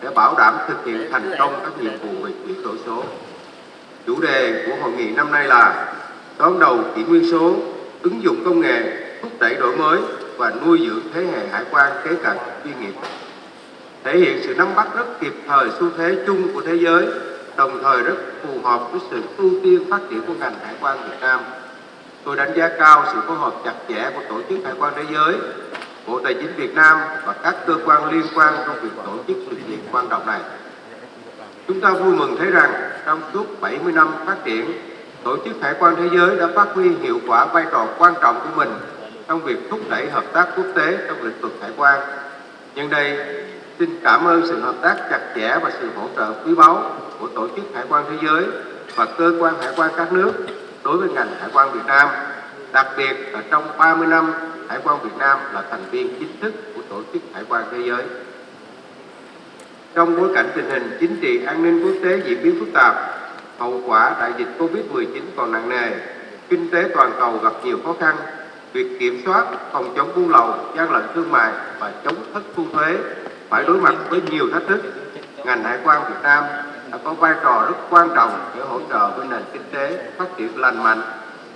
để bảo đảm thực hiện thành công các nhiệm vụ về chuyển đổi số. Chủ đề của hội nghị năm nay là đón đầu kỷ nguyên số, ứng dụng công nghệ, thúc đẩy đổi mới và nuôi dưỡng thế hệ hải quan kế cận chuyên nghiệp, thể hiện sự nắm bắt rất kịp thời xu thế chung của thế giới, đồng thời rất phù hợp với sự ưu tiên phát triển của ngành hải quan Việt Nam. Tôi đánh giá cao sự phối hợp chặt chẽ của Tổ chức Hải quan Thế giới, Bộ Tài chính Việt Nam và các cơ quan liên quan trong việc tổ chức sự kiện quan trọng này. Chúng ta vui mừng thấy rằng trong suốt 70 năm phát triển, Tổ chức Hải quan Thế giới đã phát huy hiệu quả vai trò quan trọng của mình trong việc thúc đẩy hợp tác quốc tế trong lĩnh vực hải quan. Nhân đây, xin cảm ơn sự hợp tác chặt chẽ và sự hỗ trợ quý báu của Tổ chức Hải quan Thế giới và cơ quan hải quan các nước đối với ngành hải quan Việt Nam, đặc biệt là trong 30 năm Hải quan Việt Nam là thành viên chính thức của Tổ chức Hải quan Thế giới. Trong bối cảnh tình hình chính trị an ninh quốc tế diễn biến phức tạp, hậu quả đại dịch Covid-19 còn nặng nề, kinh tế toàn cầu gặp nhiều khó khăn, việc kiểm soát, phòng chống buôn lậu, gian lận thương mại và chống thất thu thuế phải đối mặt với nhiều thách thức. Ngành hải quan Việt Nam đã có vai trò rất quan trọng để hỗ trợ với nền kinh tế phát triển lành mạnh,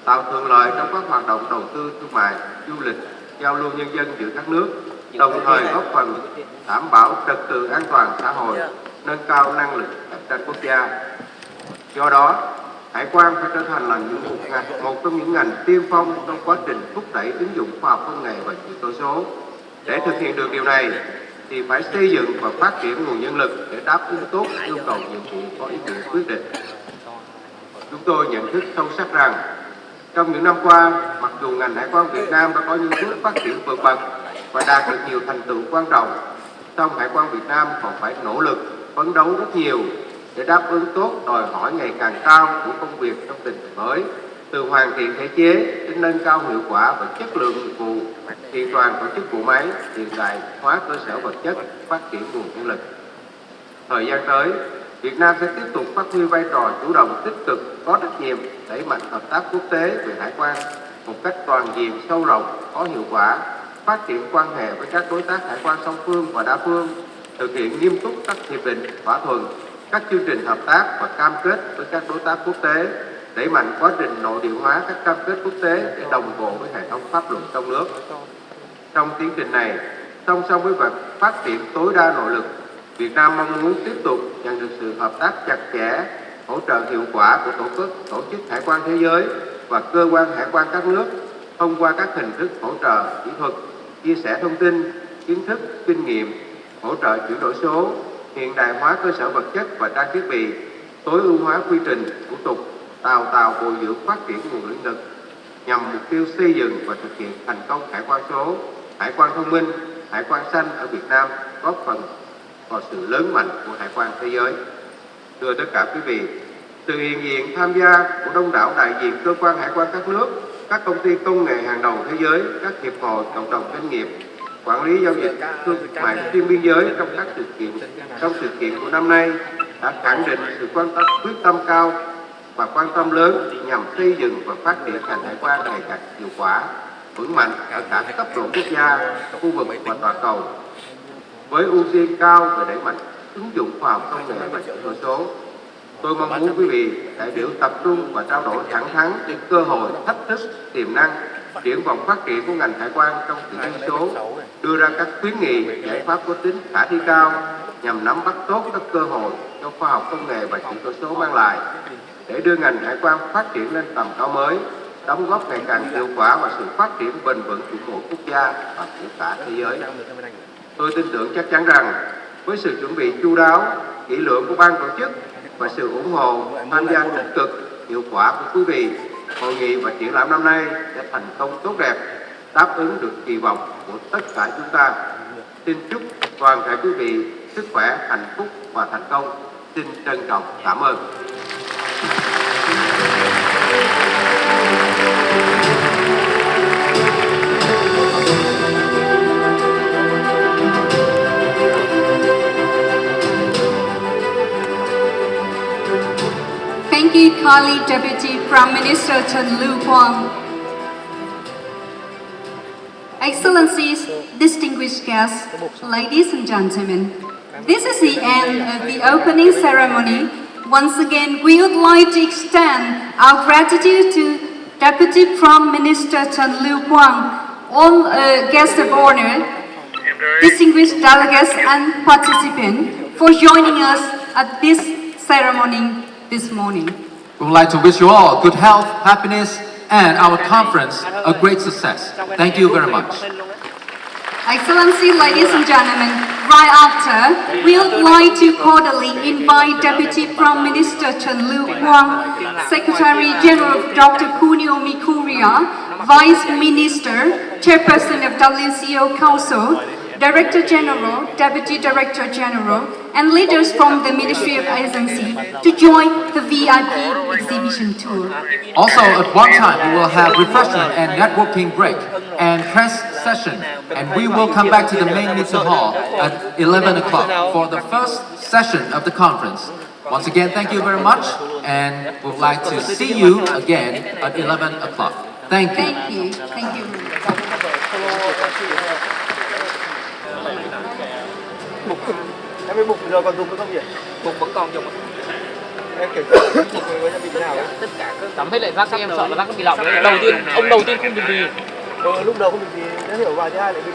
tạo thuận lợi trong các hoạt động đầu tư thương mại, du lịch, giao lưu nhân dân giữa các nước, đồng thời góp phần đảm bảo trật tự an toàn xã hội, nâng cao năng lực cạnh tranh quốc gia. Do đó, hải quan phải trở thành là một trong những ngành tiên phong trong quá trình thúc đẩy ứng dụng khoa học công nghệ và chuyển đổi số. Để thực hiện được điều này, thì phải xây dựng và phát triển nguồn nhân lực để đáp ứng tốt yêu cầu nhiệm vụ có ý nghĩa quyết định. Chúng tôi nhận thức sâu sắc rằng, trong những năm qua, mặc dù ngành hải quan Việt Nam đã có những bước phát triển vượt bậc và đạt được nhiều thành tựu quan trọng, song hải quan Việt Nam còn phải nỗ lực, phấn đấu rất nhiều để đáp ứng tốt đòi hỏi ngày càng cao của công việc trong tình hình mới, từ hoàn thiện thể chế đến nâng cao hiệu quả và chất lượng nghiệp vụ, kiện toàn tổ chức bộ máy, hiện đại hóa cơ sở vật chất, phát triển nguồn nhân lực. Thời gian tới, Việt Nam sẽ tiếp tục phát huy vai trò chủ động tích cực, có trách nhiệm đẩy mạnh hợp tác quốc tế về hải quan một cách toàn diện, sâu rộng, có hiệu quả, phát triển quan hệ với các đối tác hải quan song phương và đa phương, thực hiện nghiêm túc các hiệp định, thỏa thuận, các chương trình hợp tác và cam kết với các đối tác quốc tế, đẩy mạnh quá trình nội địa hóa các cam kết quốc tế để đồng bộ với hệ thống pháp luật trong nước. Trong tiến trình này, song song với việc phát triển tối đa nội lực, Việt Nam mong muốn tiếp tục nhận được sự hợp tác chặt chẽ, hỗ trợ hiệu quả của Tổ chức Hải quan Thế giới và cơ quan hải quan các nước thông qua các hình thức hỗ trợ kỹ thuật, chia sẻ thông tin, kiến thức, kinh nghiệm, hỗ trợ chuyển đổi số, hiện đại hóa cơ sở vật chất và trang thiết bị, tối ưu hóa quy trình, thủ tục, đào tạo bồi dưỡng phát triển nguồn nhân lực nhằm mục tiêu xây dựng và thực hiện thành công hải quan số, hải quan thông minh, hải quan xanh ở Việt Nam, góp phần vào sự lớn mạnh của hải quan thế giới. Thưa tất cả quý vị, sự hiện diện tham gia của đông đảo đại diện cơ quan hải quan các nước, các công ty công nghệ hàng đầu thế giới, các hiệp hội, cộng đồng doanh nghiệp, quản lý giao dịch thương mại xuyên biên giới trong sự kiện của năm nay đã khẳng định sự quyết tâm cao và quan tâm lớn nhằm xây dựng và phát triển ngành hải quan ngày càng hiệu quả, vững mạnh ở cả cấp độ quốc gia, khu vực và toàn cầu. Với ưu tiên cao về đẩy mạnh ứng dụng khoa học công nghệ và chuyển đổi số, tôi mong muốn quý vị đại biểu tập trung và trao đổi thẳng thắn những cơ hội, thách thức, tiềm năng, triển vọng phát triển của ngành hải quan trong kỷ nguyên số, đưa ra các khuyến nghị, giải pháp có tính khả thi cao nhằm nắm bắt tốt các cơ hội do khoa học công nghệ và chuyển đổi số mang lại, để đưa ngành hải quan phát triển lên tầm cao mới, đóng góp ngày càng hiệu quả vào sự phát triển bền vững của mỗi quốc gia và của cả thế giới. Tôi tin tưởng chắc chắn rằng với sự chuẩn bị chu đáo, kỹ lưỡng của ban tổ chức và sự ủng hộ tham gia tích cực, hiệu quả của quý vị, hội nghị và triển lãm năm nay sẽ thành công tốt đẹp, đáp ứng được kỳ vọng của tất cả chúng ta. Xin chúc toàn thể quý vị sức khỏe, hạnh phúc và thành công. Xin trân trọng cảm ơn. Thank you, colleague Deputy Prime Minister Chen Lu-Quang. Excellencies, distinguished guests, ladies and gentlemen, this is the end of the opening ceremony. Once again, we would like to extend our gratitude to Deputy Prime Minister Trần Lưu Quang, all guests of honor, distinguished delegates and participants for joining us at this ceremony this morning. We would like to wish you all good health, happiness, and our conference a great success. Thank you very much. Excellency, ladies and gentlemen, right after, we would like to cordially invite Deputy Prime Minister Trần Lưu Quang, Secretary General Dr. Kunio Mikuria, Vice Minister, Chairperson of WCO Council, Director General, Deputy Director General, and leaders from the Ministry of Agency to join the VIP exhibition tour. Also, at one time, we will have refreshment and networking break and press session, and we will come back to the main meeting hall at 11 o'clock for the first session of the conference. Once again, thank you very much, and we would like to see you again at 11 o'clock. Thank you. Thank you. Thank you. Em với bục giờ còn dùng nữa không nhỉ? Bục vẫn còn dùng ạ. Em kiểm tra bục với em bị thế nào ấy? Tất cả các tắm hết lại vác các em sợ là vác bị lỏng đấy. Đầu tiên ông đầu tiên không bị gì. Lúc đầu không bị gì, đã hiểu vào thứ hai lại bị